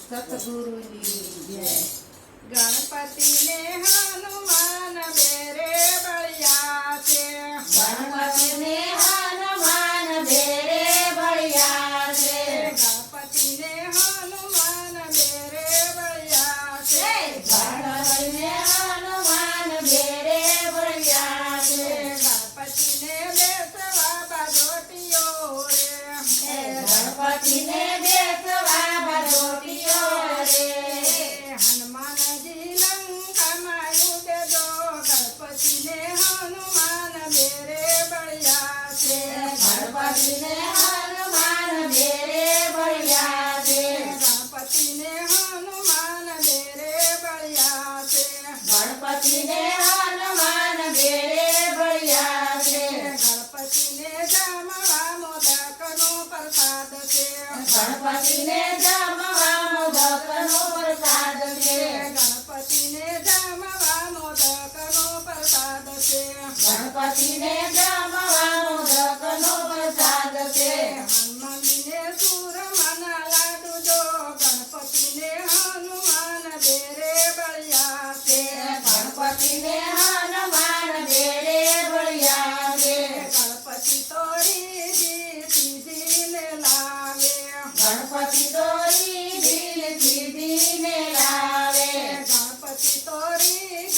સતગુરુની જય। ગણપતિ ને હનુમાન બેરે બળિયા છે। ગણપતિ ને હનુમાન બેરે બળિયા છે। ગણપતિ ને હનુમાન બેરે બળિયા છે। ગણપતિ ને હનુમાન બેરે બળિયા છે। ગણપતિ ને બેસવા બાજોટીઓ રે। ગણપતિ ને બેસવા બાજોટીઓ રે। હનુમાનજી લંકામાં યુદ્ધ જો ગણપતિ ને હનુમાન બેરે બળિયા છે। ગણપતિ ને હનુમાન બેરે બળિયા છે। ગણપતિ ને હનુમાન બેરે બળિયા છે। ગણપતિ ને હનુમાન બેરે બળિયા છે। ગણપતિ ને જમવા મોદકનો પ્રસાદ છે। ગણપતિ ને જમવા મોદકનો પ્રસાદ છે। ગણપતિ ને જમવા મોદકનો પ્રસાદ છે। ગણપતિ ને જમવા મોદકનો પ્રસાદ છે। હનુમાનજીને સૂરમાના લાડુ જો ગણપતિ ને હનુમાન બેરે બળિયા છે। ગણપતિ ને હનુમાન બેરે બળિયા છે। ગણપતિ તોરી સીધીને લાવે। ગણપતિ દોરી દિલ સીધીને લાવે। ગણપતિ તોરી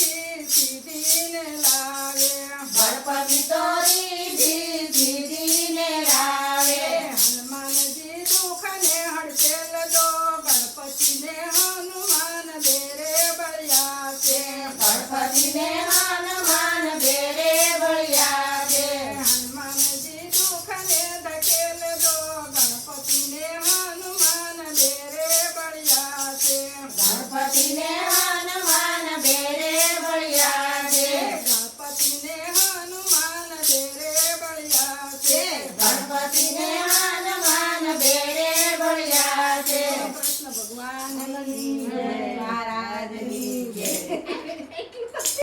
સીધીને લાવે। ગણપતિ દોરી દિલ સીધીને લાવે। હનુમાનજી દુઃખને હડસેલ જો ગણપતિ ને હનુમાન બેરે બળિયા છે। ગણપતિ ને હનુમાન બેરે બળિયા છે। હનુમાનજી દુઃખને ધકેલ જો ગણપતિ ને હનુમાન બેરે બળિયા છે। ગણપતિ ને હનુમાન બેરે બળિયા છે। ગણપતિ ને હનુમાન બેરે બળિયા છે। ગણપતિ ને હનુમાન બેરે બળિયા છે। કૃષ્ણ ભગવાનની જય, મહારાજની જય।